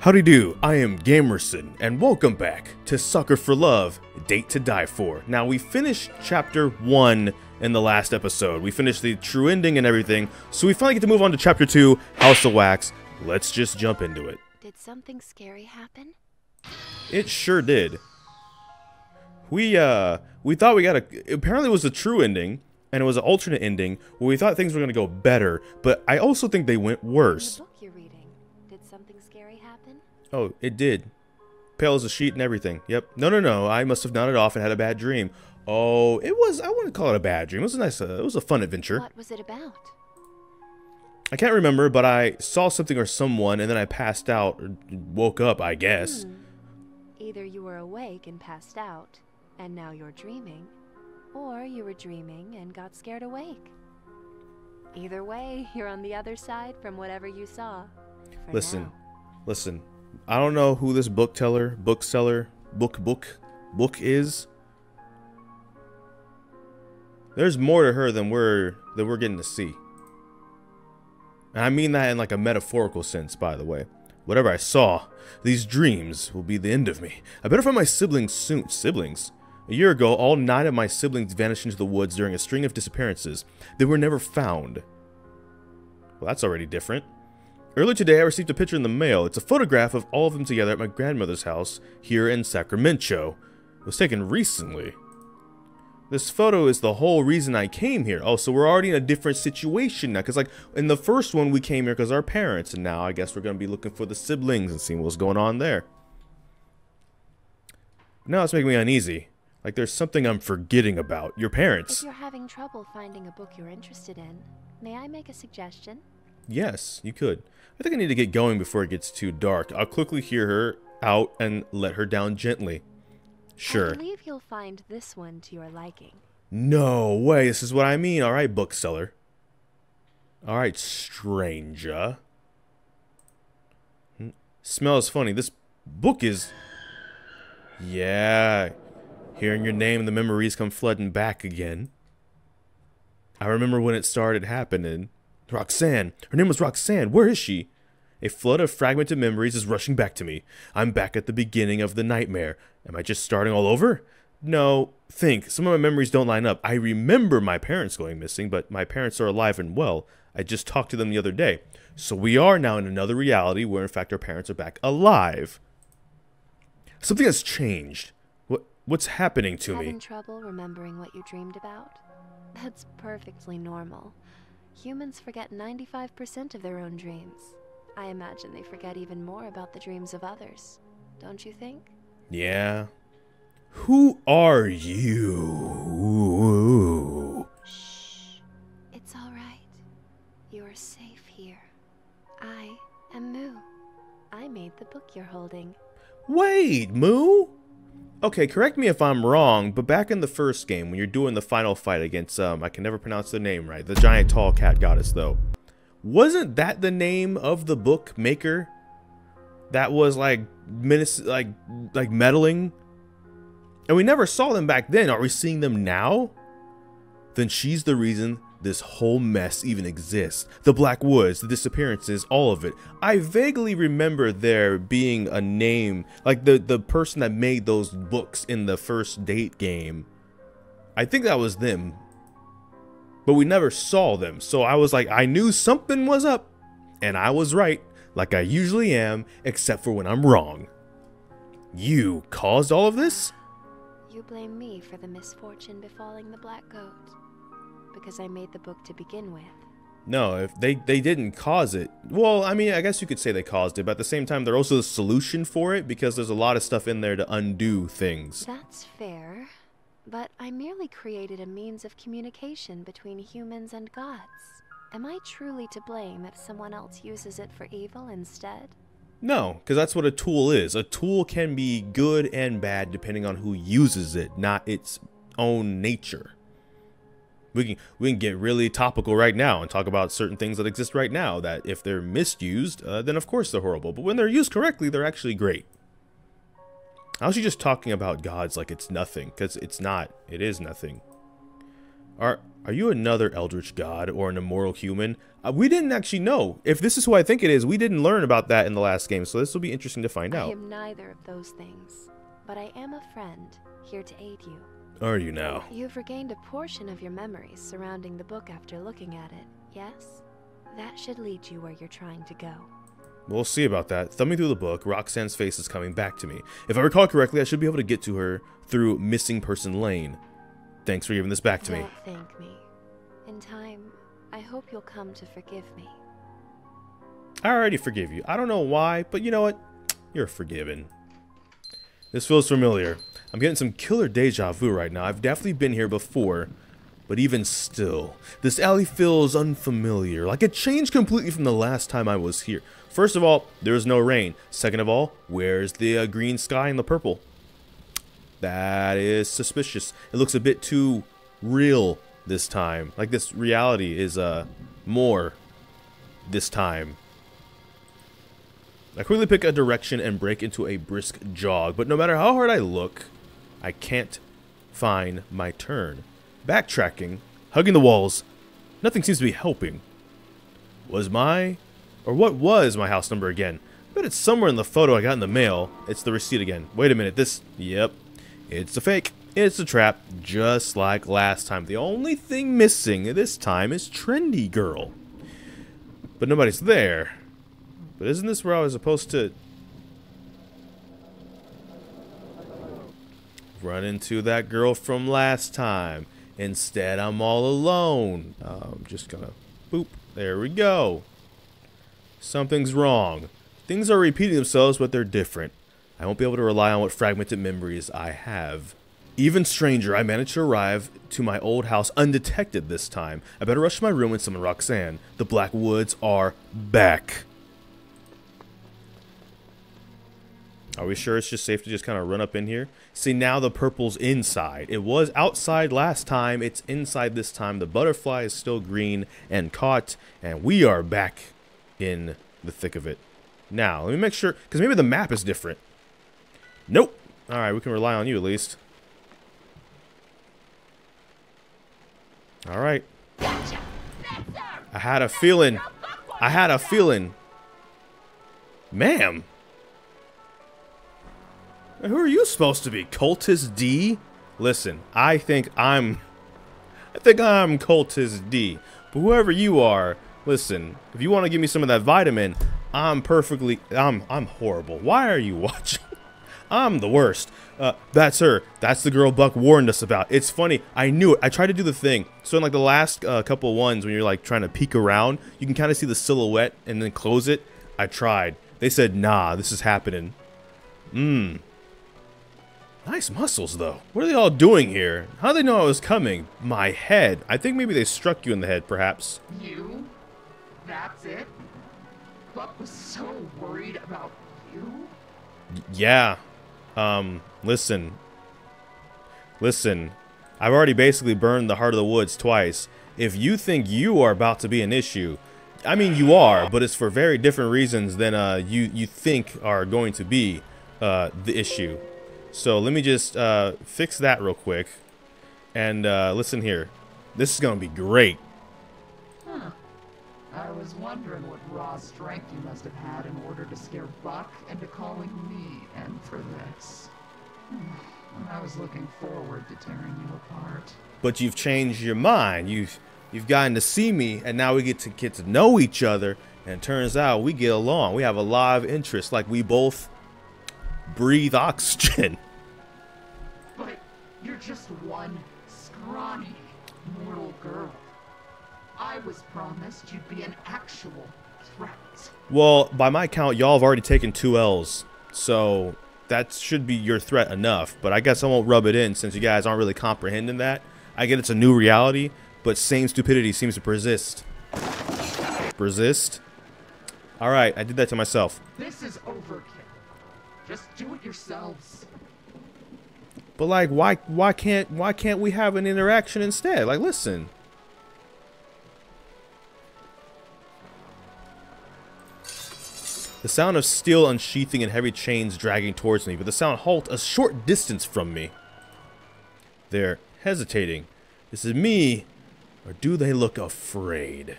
Howdy do, I am Gamrison, and welcome back to Sucker for Love, Date to Die For. Now, we finished Chapter 1 in the last episode. We finished the true ending and everything, so we finally get to move on to Chapter 2, House of Wax. Let's just jump into it. Did something scary happen? It sure did. We thought we got apparently it was a true ending, and it was an alternate ending, where we thought things were going to go better, but I also think they went worse. The book you're reading, did something scary happen? Oh, it did. Pale as a sheet and everything. Yep. No. I must have nodded off and had a bad dream. Oh, it was, I wouldn't call it a bad dream. It was a nice, it was a fun adventure. What was it about? I can't remember, but I saw something or someone, and then I passed out, or woke up, I guess. Either you were awake and passed out, and now you're dreaming, or you were dreaming and got scared awake. Either way, you're on the other side from whatever you saw. Listen. I don't know who this bookseller is. There's more to her than we're getting to see. And I mean that in like a metaphorical sense, by the way. Whatever I saw, these dreams will be the end of me. I better find my siblings soon. Siblings? A year ago, all 9 of my siblings vanished into the woods during a string of disappearances. They were never found. Well, that's already different. Earlier today, I received a picture in the mail. It's a photograph of all of them together at my grandmother's house here in Sacramento. It was taken recently. This photo is the whole reason I came here. Oh, so we're already in a different situation now. Because, like, in the first one, we came here because our parents. And now I guess we're going to be looking for the siblings and seeing what's going on there. Now it's making me uneasy. Like, there's something I'm forgetting about. Your parents. If you're having trouble finding a book you're interested in, may I make a suggestion? Yes, you could. I think I need to get going before it gets too dark. I'll quickly hear her out and let her down gently. Sure. I believe you'll find this one to your liking. No way, this is what I mean. Alright, bookseller. Alright, stranger. Smells funny. This book is... Yeah. Hearing your name, the memories come flooding back again. I remember when it started happening. Roxanne. Her name was Roxanne. Where is she? A flood of fragmented memories is rushing back to me. I'm back at the beginning of the nightmare. Am I just starting all over? No. Think. Some of my memories don't line up. I remember my parents going missing, but my parents are alive and well. I just talked to them the other day. So we are now in another reality where, in fact, our parents are back alive. Something has changed. What's happening to me? Having trouble remembering what you dreamed about? That's perfectly normal. Humans forget 95% of their own dreams. I imagine they forget even more about the dreams of others. Don't you think? Yeah. Who are you? Shh. It's all right. You are safe here. I am Moo. I made the book you're holding. Wait, Moo? Okay, correct me if I'm wrong, but back in the first game, when you're doing the final fight against, I can never pronounce the name right, the giant tall cat goddess, though. Wasn't that the name of the book maker? That was, like, meddling? And we never saw them back then. Are we seeing them now? Then she's the reason this whole mess even exists. The Black Woods, the disappearances, all of it. I vaguely remember there being a name, like the person that made those books in the first Date game. I think that was them. But we never saw them. So I was like, I knew something was up. And I was right, like I usually am, except for when I'm wrong. You caused all of this? You blame me for the misfortune befalling the Black Goat. Because I made the book to begin with. No, if they didn't cause it. Well, I mean, I guess you could say they caused it, but at the same time, they're also the solution for it because there's a lot of stuff in there to undo things. That's fair, but I merely created a means of communication between humans and gods. Am I truly to blame if someone else uses it for evil instead? No, because that's what a tool is. A tool can be good and bad depending on who uses it, not its own nature. We can get really topical right now and talk about certain things that exist right now that if they're misused, then of course they're horrible. But when they're used correctly, they're actually great. How's she just talking about gods like it's nothing? Because it's not. It is nothing. Are you another eldritch god or an immortal human? We didn't actually know. If this is who I think it is, we didn't learn about that in the last game, so this will be interesting to find out. I am neither of those things, but I am a friend, here to aid you. Are you now? You've regained a portion of your memories surrounding the book after looking at it, yes? That should lead you where you're trying to go. We'll see about that. Thumbing through the book, Roxanne's face is coming back to me. If I recall correctly, I should be able to get to her through Missing Person Lane. Thanks for giving this back to me. Don't thank me. In time, I hope you'll come to forgive me. I already forgive you. I don't know why, but you know what? You're forgiven. This feels familiar. I'm getting some killer deja vu right now. I've definitely been here before, but even still, this alley feels unfamiliar. Like it changed completely from the last time I was here. First of all, there's no rain. Second of all, where's the green sky and the purple? That is suspicious. It looks a bit too real this time. Like this reality is more this time. I quickly pick a direction and break into a brisk jog, but no matter how hard I look, I can't find my turn. Backtracking, hugging the walls, nothing seems to be helping. What was my house number again? I bet it's somewhere in the photo I got in the mail. It's the receipt again. Wait a minute, yep, it's a fake. It's a trap, just like last time. The only thing missing this time is Trendy Girl. But nobody's there. But isn't this where I was supposed to run into that girl from last time? Instead, I'm all alone. I'm just gonna boop. There we go. Something's wrong. Things are repeating themselves, but they're different. I won't be able to rely on what fragmented memories I have. Even stranger, I managed to arrive to my old house undetected this time. I better rush to my room and summon Roxanne. The Black Woods are back. Are we sure it's just safe to just kind of run up in here? See, now the purple's inside. It was outside last time. It's inside this time. The butterfly is still green and caught, and we are back in the thick of it. Now, let me make sure, because maybe the map is different. Nope. All right, we can rely on you at least. All right. I had a feeling. Ma'am. Who are you supposed to be? Cultist D? Listen, I think I'm Cultist D. But whoever you are, listen, if you want to give me some of that vitamin, I'm horrible. Why are you watching? I'm the worst. That's her. That's the girl Buck warned us about. It's funny. I knew it. I tried to do the thing. So in like the last couple ones when you're like trying to peek around, you can kind of see the silhouette and then close it. I tried. They said, nah, this is happening. Nice muscles, though. What are they all doing here? How do they know I was coming? My head. I think maybe they struck you in the head, perhaps. You? That's it? Buck was so worried about you? Yeah. Listen. I've already basically burned the heart of the woods twice. If you think you are about to be an issue, I mean, you are, but it's for very different reasons than you think are going to be the issue. So let me just fix that real quick. And listen here. This is going to be great. Huh. I was wondering what raw strength you must have had in order to scare Buck into calling me in for this. I was looking forward to tearing you apart. But you've changed your mind. You've gotten to see me, and now we get to know each other. And it turns out we get along. We have a lot of interests, like we both breathe oxygen. But you're just one scrawny mortal girl. I was promised you'd be an actual threat. Well, by my count, y'all have already taken 2 L's, so that should be your threat enough. But I guess I won't rub it in since you guys aren't really comprehending that. I get it's a new reality, but same stupidity seems to persist. Persist? All right, I did that to myself. This is overkill. Just do it yourselves. But like, why can't we have an interaction instead? Like, listen. The sound of steel unsheathing and heavy chains dragging towards me, but the sound halt a short distance from me. They're hesitating. Is it me, or do they look afraid?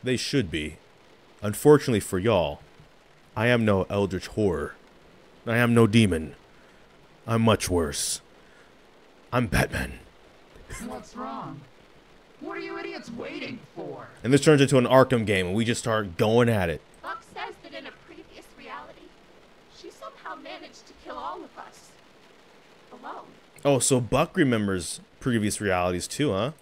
They should be. Unfortunately for y'all, I am no eldritch horror. I am no demon. I'm much worse. I'm Batman. What's wrong? What are you idiots waiting for? And this turns into an Arkham game, and we just start going at it. Buck says that in a previous reality, she somehow managed to kill all of us. Alone. Oh, so Buck remembers previous realities too, huh?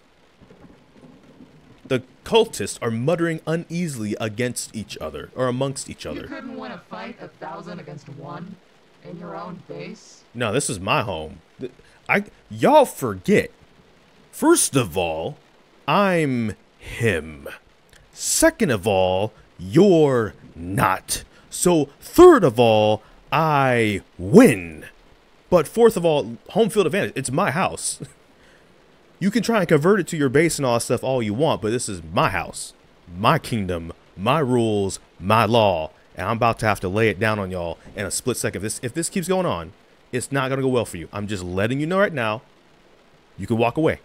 The cultists are muttering uneasily against each other, or amongst each other. You couldn't win a fight 1,000 against 1 in your own base? No, this is my home. Y'all forget. First of all, I'm him. Second of all, you're not. So third of all, I win. But fourth of all, home field advantage. It's my house. You can try and convert it to your base and all that stuff all you want, but this is my house, my kingdom, my rules, my law, and I'm about to have to lay it down on y'all in a split second. If this keeps going on, it's not going to go well for you. I'm just letting you know right now. You can walk away.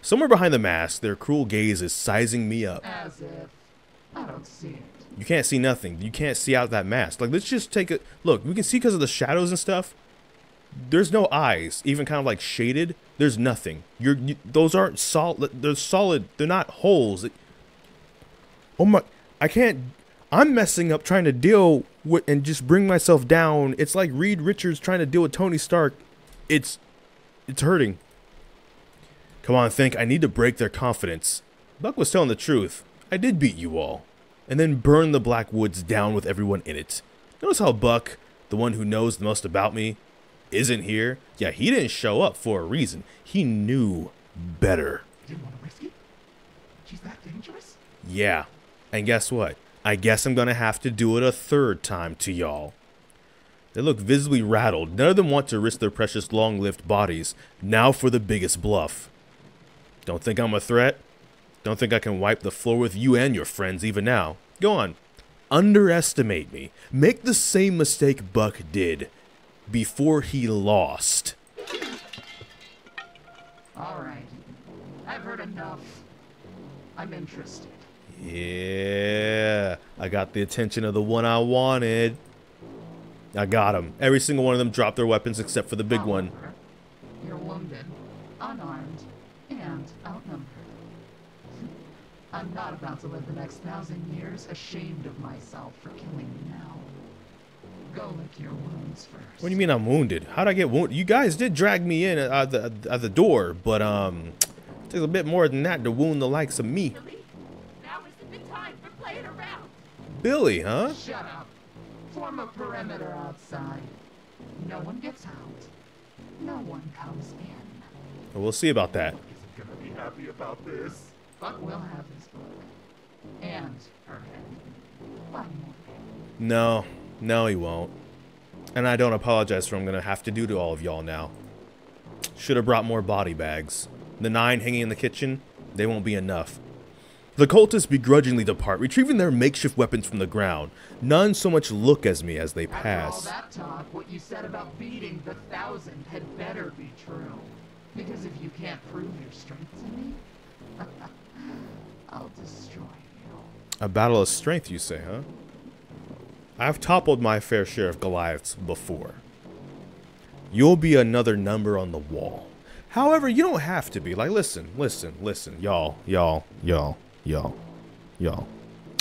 Somewhere behind the mask, their cruel gaze is sizing me up. As if I don't see it. You can't see nothing. You can't see out that mask. Like, let's just take a look. We can see because of the shadows and stuff. There's no eyes, even kind of like shaded. There's nothing. Those aren't solid. They're solid. They're not holes. Oh my! I can't. I'm messing up trying to deal with and just bring myself down. It's like Reed Richards trying to deal with Tony Stark. It's hurting. Come on, think. I need to break their confidence. Buck was telling the truth. I did beat you all, and then burn the Black Woods down with everyone in it. Notice how Buck, the one who knows the most about me, isn't here? Yeah, he didn't show up for a reason. He knew better. Didn't want to risk it? She's that dangerous? Yeah. And guess what? I guess I'm gonna have to do it a third time to y'all. They look visibly rattled. None of them want to risk their precious long-lived bodies. Now for the biggest bluff. Don't think I'm a threat? Don't think I can wipe the floor with you and your friends even now. Go on. Underestimate me. Make the same mistake Buck did. Before he lost. Alright. I've heard enough. I'm interested. Yeah. I got the attention of the one I wanted. I got him. Every single one of them dropped their weapons except for the big one. However, you're wounded, unarmed, and outnumbered. I'm not about to live the next 1,000 years ashamed of myself for killing you now. Go lick your wounds first. What do you mean I'm wounded? How'd I get wounded? You guys did drag me in at the door, but it takes a bit more than that to wound the likes of me. Billie, now isn't the time for playing around. Billie, huh? Shut up. Form a perimeter outside. No one gets out. No one comes in. Well, we'll see about that. Isn't gonna be happy about this. Buck will have his book. And her head. One more. No. No, he won't. And I don't apologize for what I'm going to have to do to all of y'all now. Should have brought more body bags. The 9 hanging in the kitchen, they won't be enough. The cultists begrudgingly depart, retrieving their makeshift weapons from the ground. None so much look as me as they pass. After all that talk, what you said about beating the 1,000 had better be true. Because if you can't prove your strength to me, I'll destroy you. A battle of strength, you say, huh? I've toppled my fair share of Goliaths before. You'll be another number on the wall. However, you don't have to be. Like, listen. Y'all.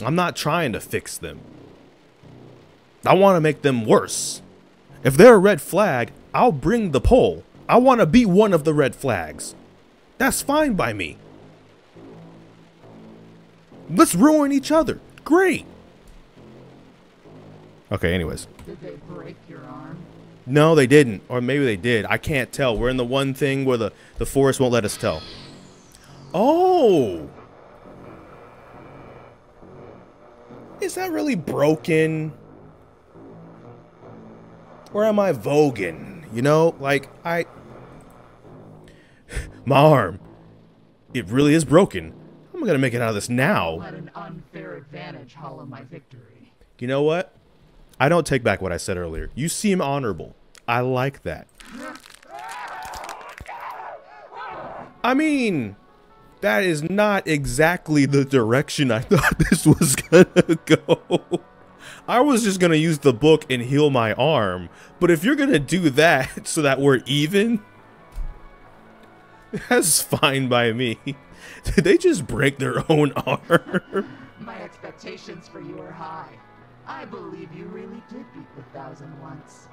I'm not trying to fix them. I want to make them worse. If they're a red flag, I'll bring the pole. I want to be one of the red flags. That's fine by me. Let's ruin each other. Great. Okay, anyways. Did they break your arm? No, they didn't. Or maybe they did. I can't tell. We're in the one thing where the forest won't let us tell. Oh! Is that really broken? Or am I voguing? You know, like, my arm. It really is broken. I'm gonna make it out of this now. Let an unfair advantage hollow my victory. You know what? I don't take back what I said earlier. You seem honorable. I like that. I mean, that is not exactly the direction I thought this was gonna go. I was just gonna use the book and heal my arm, but if you're gonna do that so that we're even, that's fine by me. Did they just break their own arm? My expectations for you are high. I believe you really did beat the 1,000 once.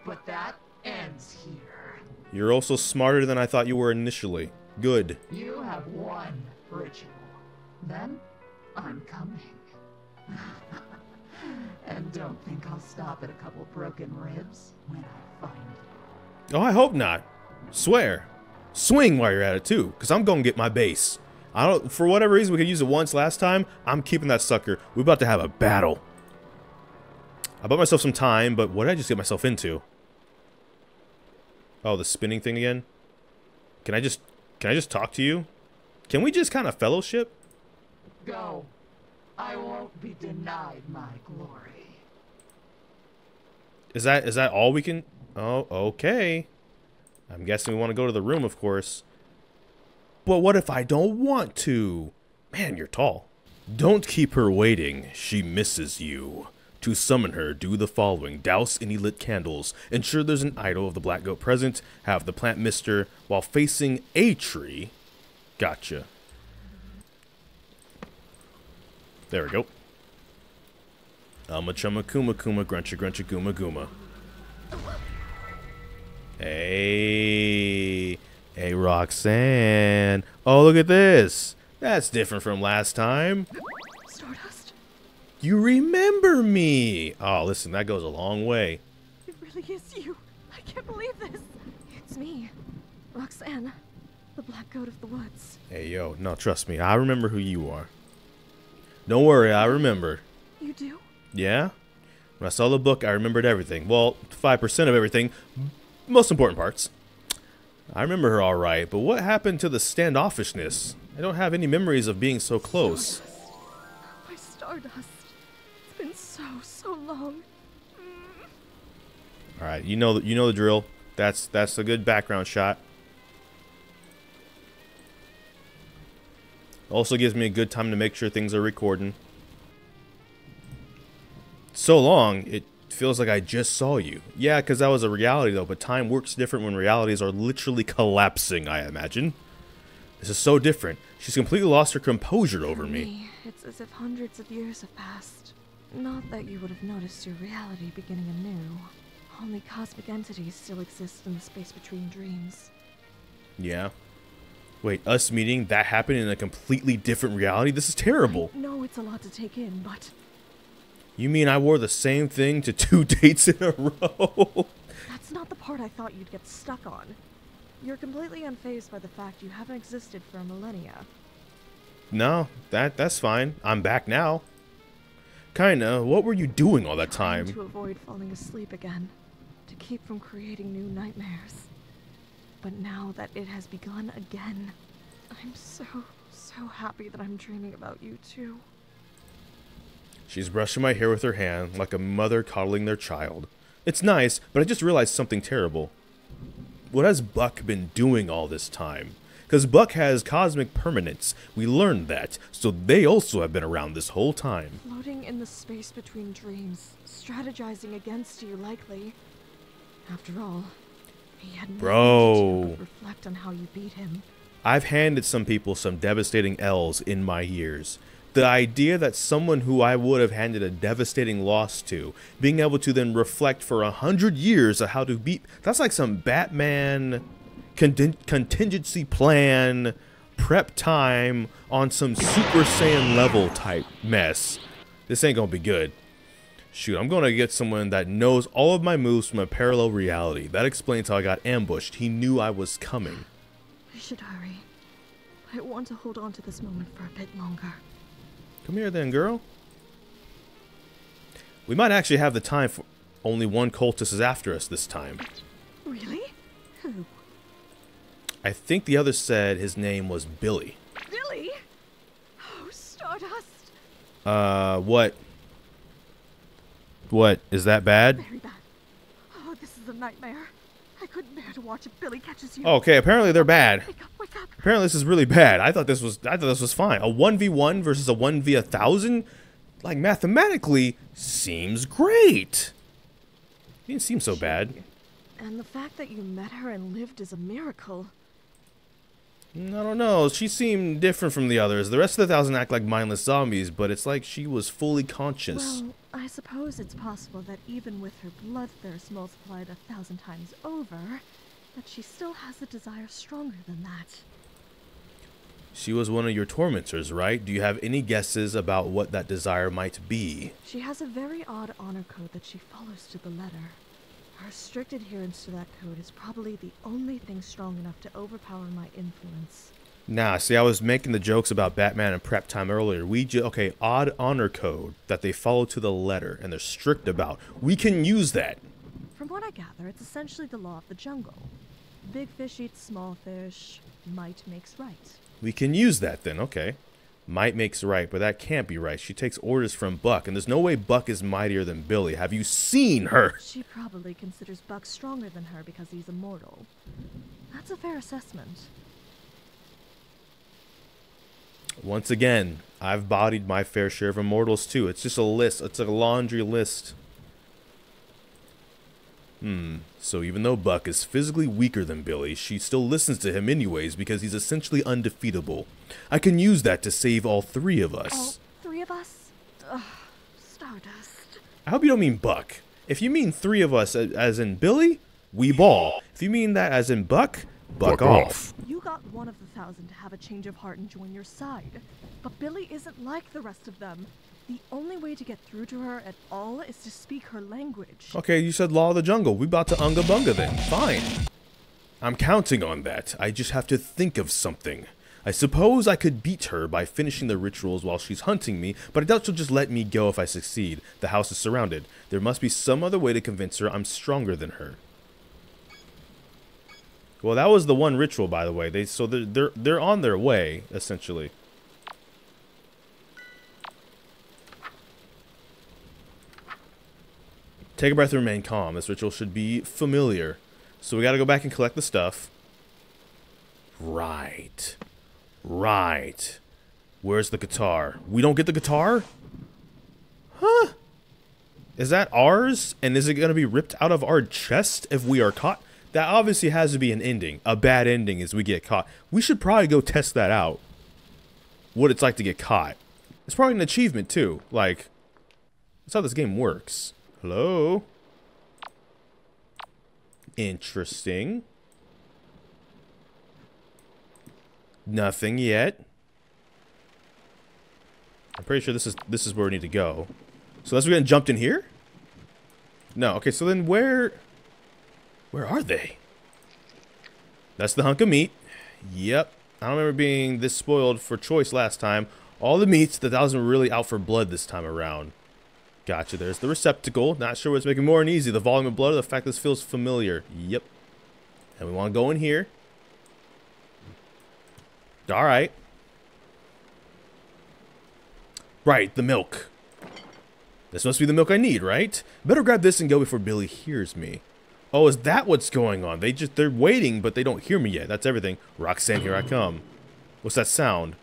But that ends here. You're also smarter than I thought you were initially. Good. You have one ritual. Then, I'm coming. And don't think I'll stop at a couple broken ribs when I find you. Oh, I hope not. Swear. Swing while you're at it too, because I'm gonna get my base. I don't, for whatever reason, we could use it once last time. I'm keeping that sucker. We're about to have a battle. I bought myself some time, but what did I just get myself into? Oh, the spinning thing again? Can I just talk to you? Can we just kind of fellowship? Go. I won't be denied my glory. Is that all we can? Oh, okay. I'm guessing we want to go to the room, of course. But what if I don't want to? Man, you're tall. Don't keep her waiting. She misses you. To summon her, do the following. Douse any lit candles. Ensure there's an idol of the black goat present. Have the plant mister while facing a tree. Gotcha. There we go. Alma chumma kuma kuma gruncha gruncha gooma gooma. Hey. Hey, Roxanne. Oh, look at this. That's different from last time. Stardust? You remember me. Oh, listen, that goes a long way. It really is you. I can't believe this. It's me, Roxanne, the black goat of the woods. Hey, yo, no, trust me. I remember who you are. Don't worry, I remember. You do? Yeah? When I saw the book, I remembered everything. Well, 5% of everything. Most important parts. I remember her all right, but what happened to the standoffishness? I don't have any memories of being so close. My Stardust. It's been so long. All right, you know the drill. That's a good background shot. Also gives me a good time to make sure things are recording. So long, it feels like I just saw you. Yeah, because that was a reality though, but time works different when realities are literally collapsing, I imagine. This is so different. She's completely lost her composure over me. It's as if hundreds of years have passed. Not that you would have noticed your reality beginning anew. Only cosmic entities still exist in the space between dreams. Yeah. Wait, us meeting, that happened in a completely different reality? This is terrible. No, it's a lot to take in, but... You mean I wore the same thing to 2 dates in a row? That's not the part I thought you'd get stuck on. You're completely unfazed by the fact you haven't existed for millennia. No, that's fine. I'm back now. Kinda. What were you doing all that Trying time? to avoid falling asleep again. To keep from creating new nightmares. But now that it has begun again, I'm so happy that I'm dreaming about you too. She's brushing my hair with her hand, like a mother coddling their child. It's nice, but I just realized something terrible. What has Buck been doing all this time? Because Buck has cosmic permanence. We learned that, so they also have been around this whole time. Floating in the space between dreams, strategizing against you likely. After all, he had nothing to do but reflect on how you beat him. I've handed some people some devastating L's in my years. The idea that someone who I would have handed a devastating loss to, being able to then reflect for 100 years of how to beat, that's like some Batman contingency plan, prep time on some Super Saiyan level type mess. This ain't gonna be good. Shoot, I'm gonna get someone that knows all of my moves from a parallel reality. That explains how I got ambushed. He knew I was coming. We should hurry. I want to hold on to this moment for a bit longer. Come here then, girl. We might actually have the time for... Only one cultist is after us this time. Really? Who? I think the other said his name was Billie. Billie? Oh, Stardust. What? What? Is that bad? Very bad. Oh, this is a nightmare. I couldn't bear to watch if Billie catches you. Okay, apparently they're bad. Wake up, wake Apparently this is really bad. I thought this was fine. A 1v1 versus a 1v1000, like mathematically, seems great. It didn't seem so bad. And the fact that you met her and lived is a miracle. I don't know. She seemed different from the others. The rest of the 1,000 act like mindless zombies, but it's like she was fully conscious. Well, I suppose it's possible that even with her bloodthirst multiplied 1,000 times over, that she still has a desire stronger than that. She was one of your tormentors, right? Do you have any guesses about what that desire might be? She has a very odd honor code that she follows to the letter. Her strict adherence to that code is probably the only thing strong enough to overpower my influence. Nah, see, I was making the jokes about Batman and prep time earlier. Okay, odd honor code that they follow to the letter and they're strict about. We can use that. From what I gather, it's essentially the law of the jungle. Big fish eats small fish. Might makes right. We can use that then, okay. Might makes right, but that can't be right. She takes orders from Buck, and there's no way Buck is mightier than Billie. Have you seen her? She probably considers Buck stronger than her because he's immortal. That's a fair assessment. Once again, I've bodied my fair share of immortals too. It's just a list. It's a laundry list. So even though Buck is physically weaker than Billie, she still listens to him anyways because he's essentially undefeatable. I can use that to save all three of us. All three of us? Ugh, Stardust. I hope you don't mean Buck. If you mean three of us as in Billie, we ball. If you mean that as in Buck, buck off. You got one of the 1,000 to have a change of heart and join your side. But Billie isn't like the rest of them. The only way to get through to her at all is to speak her language. Okay, you said law of the jungle. We about to unga bunga then. Fine. I'm counting on that. I just have to think of something. I suppose I could beat her by finishing the rituals while she's hunting me, but I doubt she'll just let me go if I succeed. The house is surrounded. There must be some other way to convince her I'm stronger than her. Well, that was the one ritual, by the way. They're on their way, essentially. Take a breath and remain calm. This ritual should be familiar. So we gotta go back and collect the stuff. Right. Right. Where's the guitar? We don't get the guitar? Huh? Is that ours? And is it gonna be ripped out of our chest if we are caught? That obviously has to be an ending. A bad ending is we get caught. We should probably go test that out. What it's like to get caught. It's probably an achievement too. Like, that's how this game works. Hello? Interesting. Nothing yet. I'm pretty sure this is where we need to go. So unless we getting jumped in here? No. Okay, so then where are they? That's the hunk of meat. Yep. I don't remember being this spoiled for choice last time. All the meats, the 1,000 were really out for blood this time around. Gotcha, there's the receptacle. Not sure what's making more uneasy, the volume of blood or the fact this feels familiar. Yep. And we want to go in here. Alright. Right, the milk. This must be the milk I need, right? Better grab this and go before Billie hears me. Oh, is that what's going on? They're waiting, but they don't hear me yet. That's everything. Roxanne, here I come. What's that sound?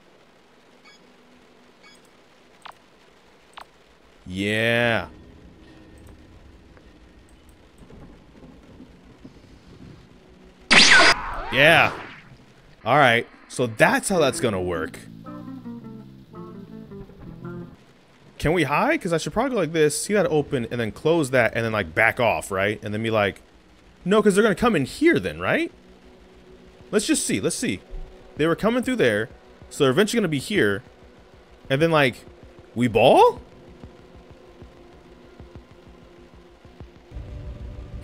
Yeah. Yeah. Alright. So that's how that's gonna work. Can we hide? Because I should probably go like this. See that open and then close that and then like back off, right? And then be like, no, because they're gonna come in here then, right? Let's just see. Let's see. They were coming through there. So they're eventually gonna be here. And then like, we ball?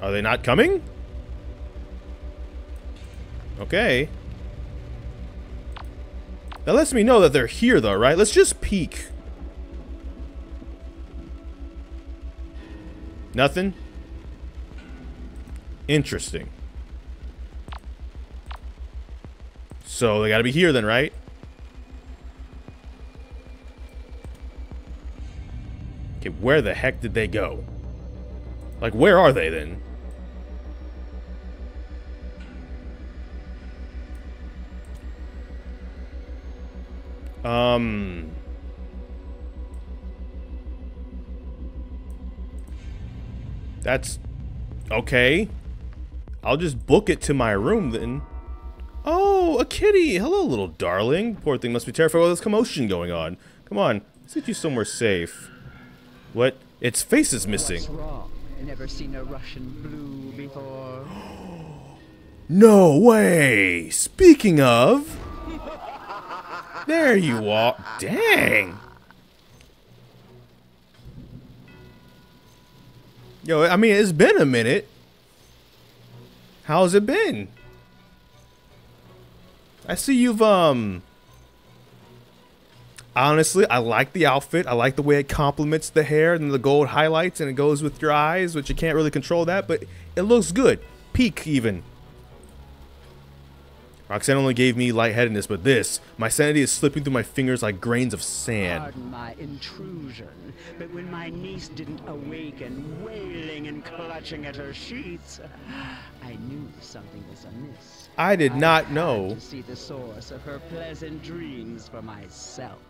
Are they not coming? Okay. That lets me know that they're here though, right? Let's just peek. Nothing? Interesting. So they gotta be here then, right? Okay, where the heck did they go? Like, where are they then? That's okay. I'll just book it to my room then. Oh, a kitty. Hello, little darling. Poor thing must be terrified with this commotion going on. Come on, let's get you somewhere safe. What? Its face is missing. What's wrong? Never seen a Russian blue before? No way! Speaking of... There you are. Dang! Yo, I mean, it's been a minute. How's it been? I see you've, honestly, I like the outfit. I like the way it complements the hair and the gold highlights, and it goes with your eyes, which you can't really control that, but it looks good. Peak, even. Roxanne only gave me lightheadedness, but this, my sanity is slipping through my fingers like grains of sand. Pardon my intrusion, but when my niece didn't awaken, wailing and clutching at her sheets, I knew something was amiss. I did not had know. to see the source of her pleasant dreams for myself.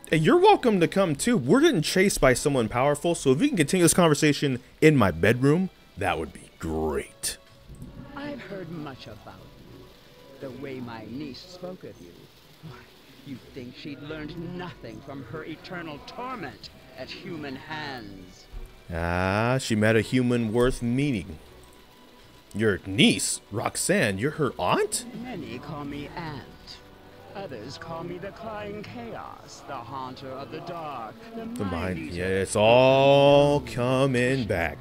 Hey, you're welcome to come too. We're getting chased by someone powerful, so if we can continue this conversation in my bedroom, that would be great. I've heard much about you. The way my niece spoke of you. You'd think she'd learned nothing from her eternal torment at human hands. Ah, she met a human worth meeting. Your niece, Roxanne, you're her aunt? Many call me Aunt. Others call me the Crying Chaos, the Haunter of the Dark, The mind, Eater. yeah, it's all coming back.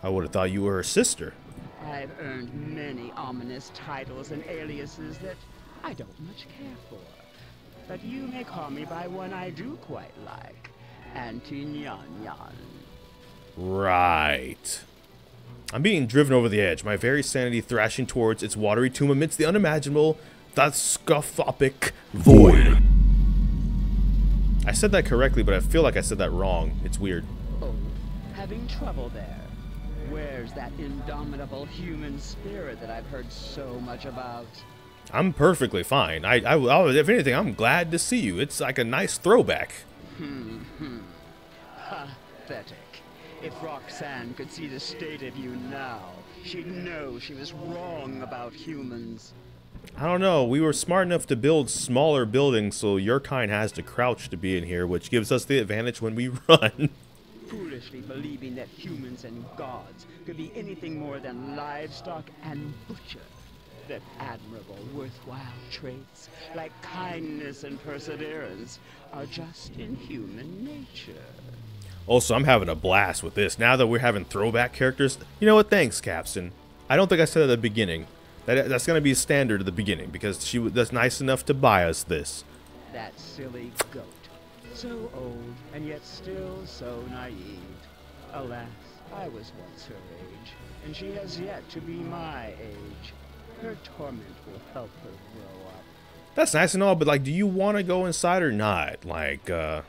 I would have thought you were her sister. I've earned many ominous titles and aliases that I don't much care for. But you may call me by one I do quite like, Auntie Nyan Nyan. Right. I'm being driven over the edge, my very sanity thrashing towards its watery tomb amidst the unimaginable, that scophopic void. I said that correctly, but I feel like I said that wrong. It's weird. Oh, having trouble there. Where's that indomitable human spirit that I've heard so much about? I'm perfectly fine. If anything, I'm glad to see you. It's like a nice throwback. Pathetic. If Roxanne could see the state of you now, she'd know she was wrong about humans. I don't know. We were smart enough to build smaller buildings, so your kind has to crouch to be in here, which gives us the advantage when we run. Foolishly believing that humans and gods could be anything more than livestock and butcher. That admirable, worthwhile traits, like kindness and perseverance, are just in human nature. Also, I'm having a blast with this. Now that we're having throwback characters, you know what? Thanks, Capson. I don't think I said at the beginning. That's going to be standard at the beginning, because she was nice enough to buy us this. That silly goat. So old, and yet still so naive. Alas, I was once her age, and she has yet to be my age. Her torment will help her grow up. That's nice and all, but, like, do you want to go inside or not? Like, how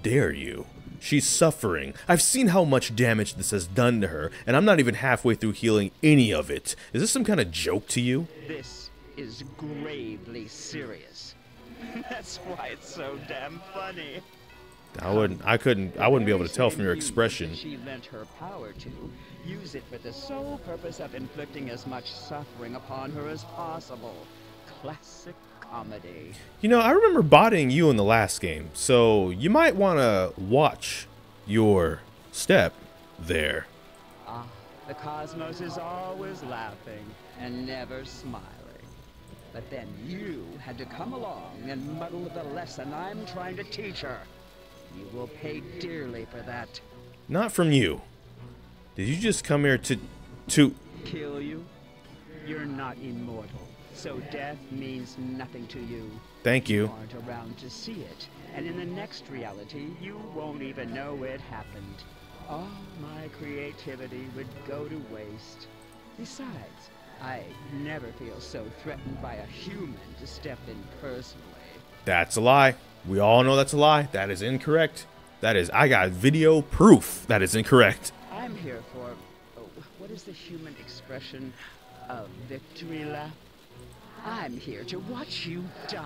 dare you? She's suffering. I've seen how much damage this has done to her, and I'm not even halfway through healing any of it. Is this some kind of joke to you? This is gravely serious. That's why it's so damn funny. I wouldn't be able to tell from your expression. She lent her power to use it for the sole purpose of inflicting as much suffering upon her as possible. Classic comedy. You know, I remember bodying you in the last game, so you might want to watch your step there. Ah, the cosmos is always laughing and never smiling. But then you had to come along and muddle with the lesson I'm trying to teach her. You will pay dearly for that. Not from you. Did you just come here to... Kill you? You're not immortal, so death means nothing to you. Thank you. You aren't around to see it, and in the next reality, you won't even know it happened. All my creativity would go to waste. Besides, I never feel so threatened by a human to step in personally. That's a lie. We all know that's a lie. That is incorrect. I got video proof that is incorrect. I'm here for, what is the human expression? A victory lap? I'm here to watch you die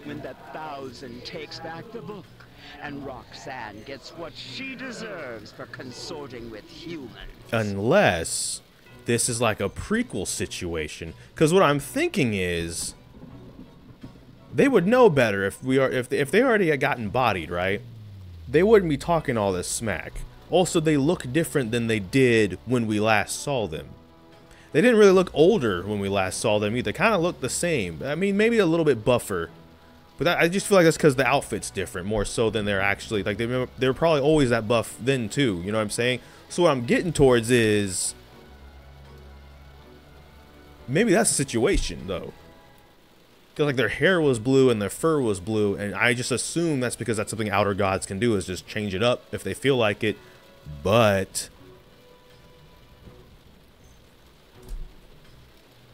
when the 1,000 takes back the book and Roxanne gets what she deserves for consorting with humans. Unless this is like a prequel situation. Because what I'm thinking is, they would know better if they already had gotten bodied, right? They wouldn't be talking all this smack. Also, they look different than they did when we last saw them. They didn't really look older when we last saw them either. They kind of looked the same. I mean, maybe a little bit buffer. But I just feel like that's because the outfit's different, more so than they're actually, like, they were probably always that buff then too, you know what I'm saying? So what I'm getting towards is, maybe that's the situation, though. Because, like, their hair was blue and their fur was blue, and I just assume that's because that's something Outer Gods can do, is just change it up if they feel like it. But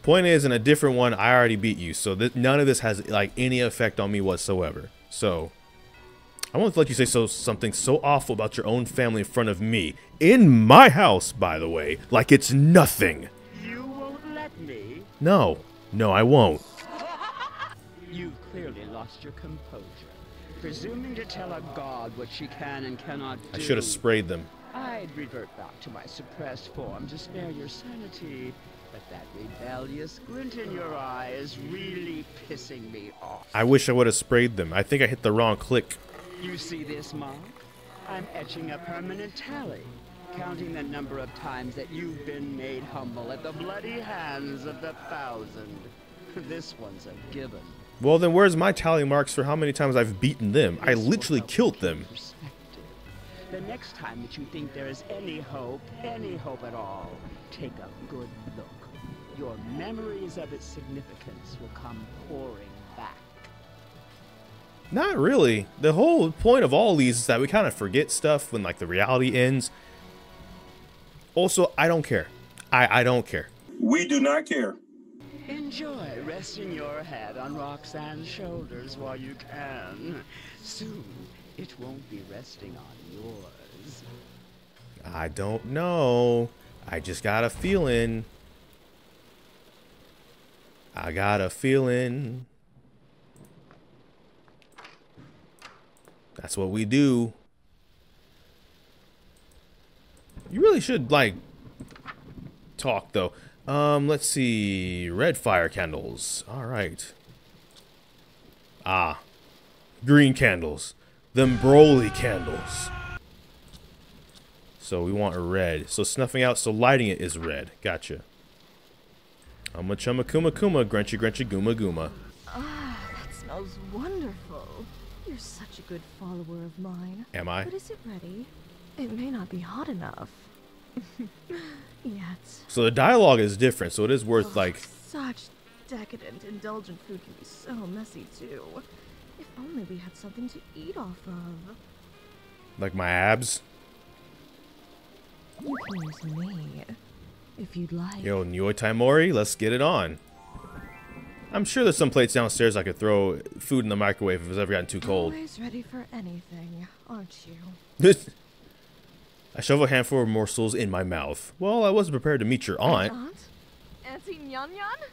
point is, in a different one, I already beat you, so none of this has, like, any effect on me whatsoever. So I won't let you say something so awful about your own family in front of me. In my house, by the way. Like it's nothing. You won't let me? No. No, I won't. You've clearly lost your composure. Presuming to tell a god what she can and cannot do. I should have sprayed them. I'd revert back to my suppressed form to spare your sanity. But that rebellious glint in your eye is really pissing me off. I wish I would have sprayed them. I think I hit the wrong click. You see this mark? I'm etching a permanent tally, counting the number of times that you've been made humble at the bloody hands of the 1,000. This one's a given. Well, then where's my tally marks for how many times I've beaten them? I literally killed them. The next time that you think there is any hope at all, take a good look. Your memories of its significance will come pouring back. Not really. The whole point of all these is that we kind of forget stuff when, like, the reality ends. Also, I don't care. I don't care. We do not care. Enjoy resting your head on Roxanne's shoulders while you can. Soon, it won't be resting on yours. I don't know. I just got a feeling. I got a feeling. That's what we do. You really should, like, talk, though. Let's see. Red fire candles. All right. Ah. Green candles. Them Broly candles. So we want a red. So snuffing out, so lighting it is red. Gotcha. Umma chumma kuma kuma, grunchy grunchy gooma gooma. Ah, that smells wonderful. You're such a good follower of mine. Am I? But is it ready? It may not be hot enough. Yet. So the dialogue is different, so it is worth, like... Such decadent, indulgent food can be so messy, too. If only we had something to eat off of. Like my abs? You can use me, if you'd like. Yo, Nyoi Taimori, let's get it on. I'm sure there's some plates downstairs I could throw food in the microwave if it's ever gotten too cold. Always ready for anything, aren't you? I shove a handful of morsels in my mouth. Well, I wasn't prepared to meet your aunt. Auntie Nyan Nyan?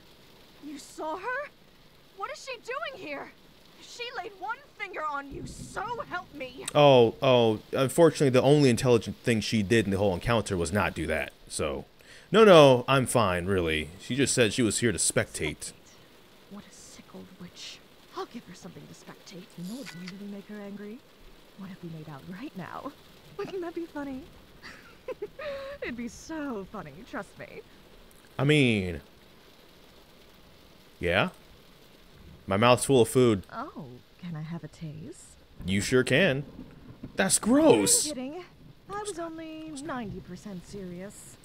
You saw her? What is she doing here? She laid one finger on you, so help me. Oh, unfortunately, the only intelligent thing she did in the whole encounter was not do that. So, no, I'm fine, really. She just said she was here to spectate. What a sick old witch. I'll give her something to spectate. You know what would really make her angry? What if we made out right now? Wouldn't that be funny? It'd be so funny, trust me. I mean... Yeah? My mouth's full of food. Oh, can I have a taste? You sure can. That's gross. I'm kidding. I was only 90% serious.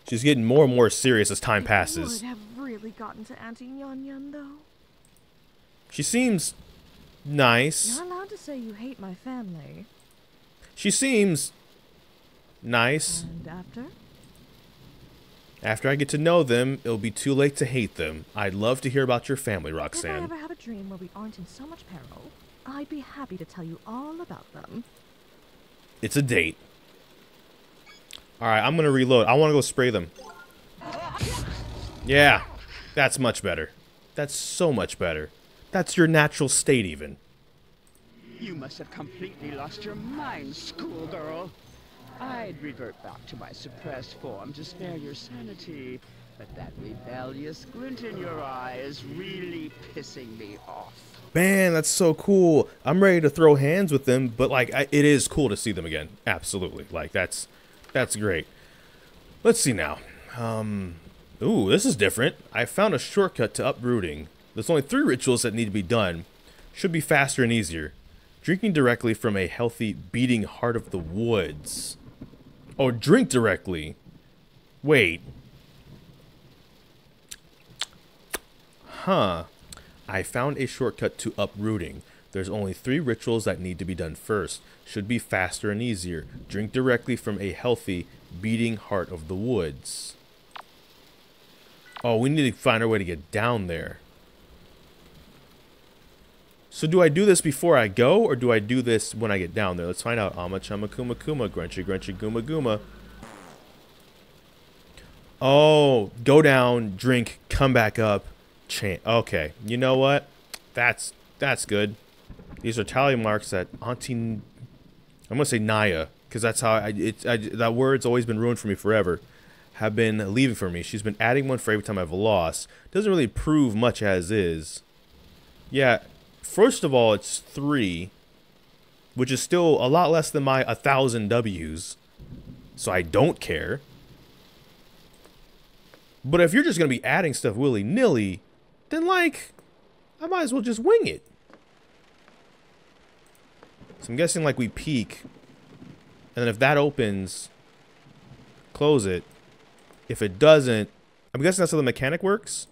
She's getting more and more serious as time It passes. would have really gotten to Auntie Nyan Nyan, though. She seems nice. You're allowed to say you hate my family. She seems nice. And after? After I get to know them, it'll be too late to hate them. I'd love to hear about your family, If I Roxanne. ever have a dream where we aren't in so much peril, I'd be happy to tell you all about them. It's a date. Alright, I'm gonna reload. I wanna go spray them. Yeah, that's much better. That's so much better. That's your natural state even. You must have completely lost your mind, schoolgirl. I'd revert back to my suppressed form to spare your sanity, but that rebellious glint in your eye is really pissing me off. Man, that's so cool. I'm ready to throw hands with them, but like, it is cool to see them again. Absolutely. Like, that's great. Let's see now. Ooh, this is different. I found a shortcut to uprooting. There's only 3 rituals that need to be done. Should be faster and easier. Drinking directly from a healthy, beating heart of the woods. Oh, drink directly. Wait. Huh. I found a shortcut to uprooting. There's only 3 rituals that need to be done first. Should be faster and easier. Drink directly from a healthy, beating heart of the woods. Oh, we need to find our way to get down there. So do I do this before I go, or do I do this when I get down there? Let's find out. Ama chama kuma kuma, grunchy grunchy guma guma. Oh, go down, drink, come back up, chant. Okay, you know what? That's good. These are tally marks that Auntie, I'm gonna say Naya, because that's how that word's always been ruined for me forever. Have been leaving for me. She's been adding one for every time I've lost. Doesn't really prove much as is. Yeah. First of all, it's 3, which is still a lot less than my 1,000 W's. So I don't care. But if you're just going to be adding stuff willy-nilly, then, like, I might as well just wing it. So I'm guessing, like, we peek. And then if that opens, close it. If it doesn't, I'm guessing that's how the mechanic works.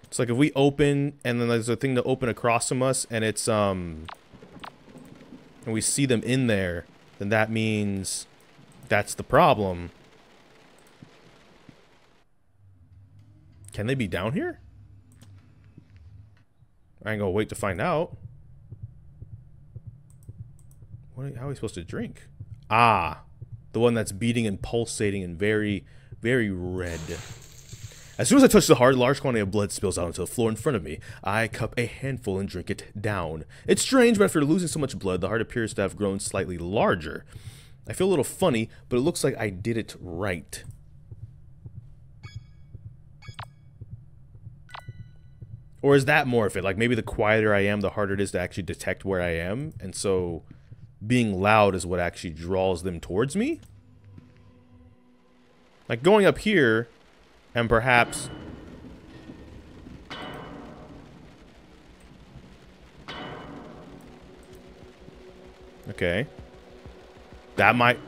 It's like if we open, and then there's a thing to open across from us, and it's, and we see them in there, then that means that's the problem. Can they be down here? I ain't gonna wait to find out. How are we supposed to drink? Ah, the one that's beating and pulsating and very, very red. As soon as I touch the heart, a large quantity of blood spills out onto the floor in front of me. I cup a handful and drink it down. It's strange, but after losing so much blood, the heart appears to have grown slightly larger. I feel a little funny, but it looks like I did it right. Or is that more of it? Like, maybe the quieter I am, the harder it is to actually detect where I am, and so being loud is what actually draws them towards me? Like, going up here, and perhaps... Okay. That might...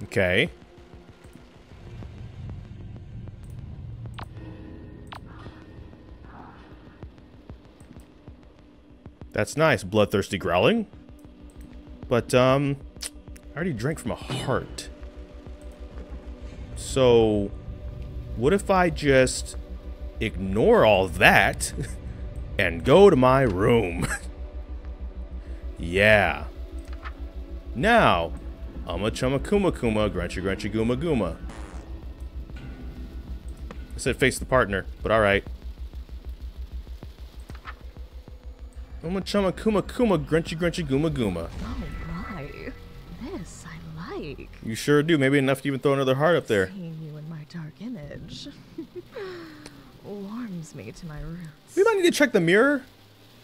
Okay. That's nice. Bloodthirsty growling. But, I already drank from a heart. So, what if I just ignore all that and go to my room? Yeah. Now, Ama chama kuma kuma, grunchy grunchy guma guma. I said face the partner, but alright. Ama chama kuma kuma, grunchy grunchy guma guma. Oh my, this I like. You sure do. Maybe enough to even throw another heart up there. Seeing you in my dark image warms me to my roots. We might need to check the mirror.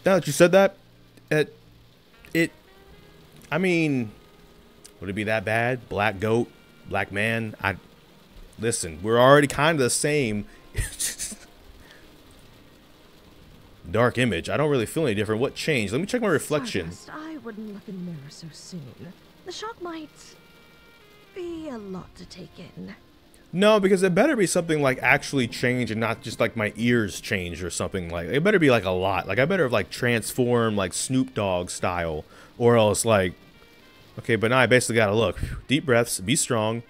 Now that you said that, I mean, would it be that bad? Black goat, black man. Listen, we're already kind of the same. Dark image. I don't really feel any different. What changed? Let me check my reflection. Stardust, I wouldn't look in the mirror so soon. The shock might be a lot to take in. No, because it better be something like actually change and not just like my ears change or something like. It better be like a lot. Like I better have like transform like Snoop Dogg style, or else like. Okay, but now I basically gotta look. Deep breaths. Be strong.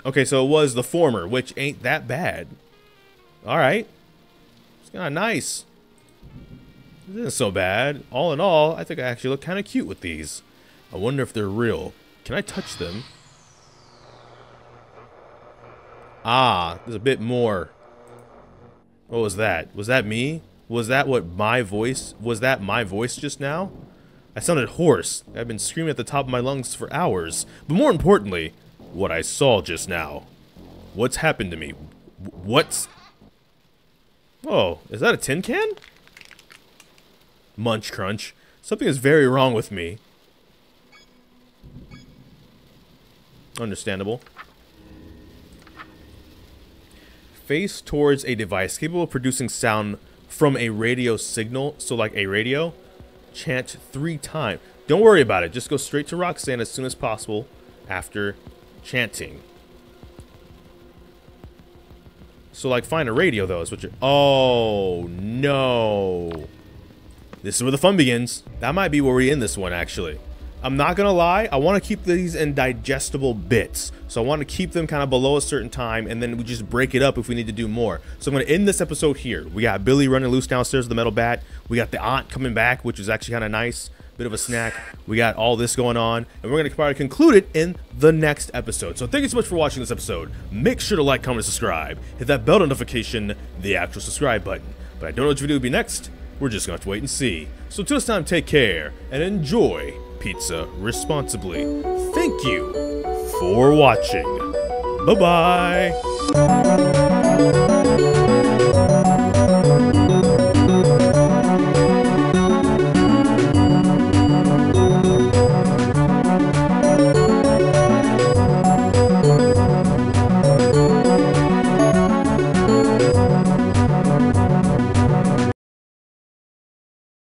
Okay, so it was the former, which ain't that bad. All right. Kind of nice. This isn't so bad. All in all, I think I actually look kind of cute with these. I wonder if they're real. Can I touch them? Ah, there's a bit more. What was that? Was that me? Was that what my voice? Was that my voice just now? I sounded hoarse. I've been screaming at the top of my lungs for hours. But more importantly, what I saw just now. What's happened to me? What's... Oh, is that a tin can? Munch crunch. Something is very wrong with me. Understandable. Face towards a device capable of producing sound from a radio signal. So like a radio. Chant 3 times. Don't worry about it. Just go straight to Roxanne as soon as possible after chanting. So like find a radio though is what you're... Oh no. This is where the fun begins. That might be where we end this one actually. I'm not gonna lie, I want to keep these in digestible bits. So I want to keep them kind of below a certain time, and then we just break it up if we need to do more. So I'm gonna end this episode here. We got Billie running loose downstairs with the metal bat. We got the aunt coming back, which is actually kind of nice. Bit of a snack. We got all this going on, and we're gonna probably conclude it in the next episode. So thank you so much for watching this episode. Make sure to like, comment, and subscribe. Hit that bell notification, the actual subscribe button. But I don't know which video will be next. We're just gonna have to wait and see. So till this time, take care and enjoy pizza responsibly. Thank you for watching. Bye-bye.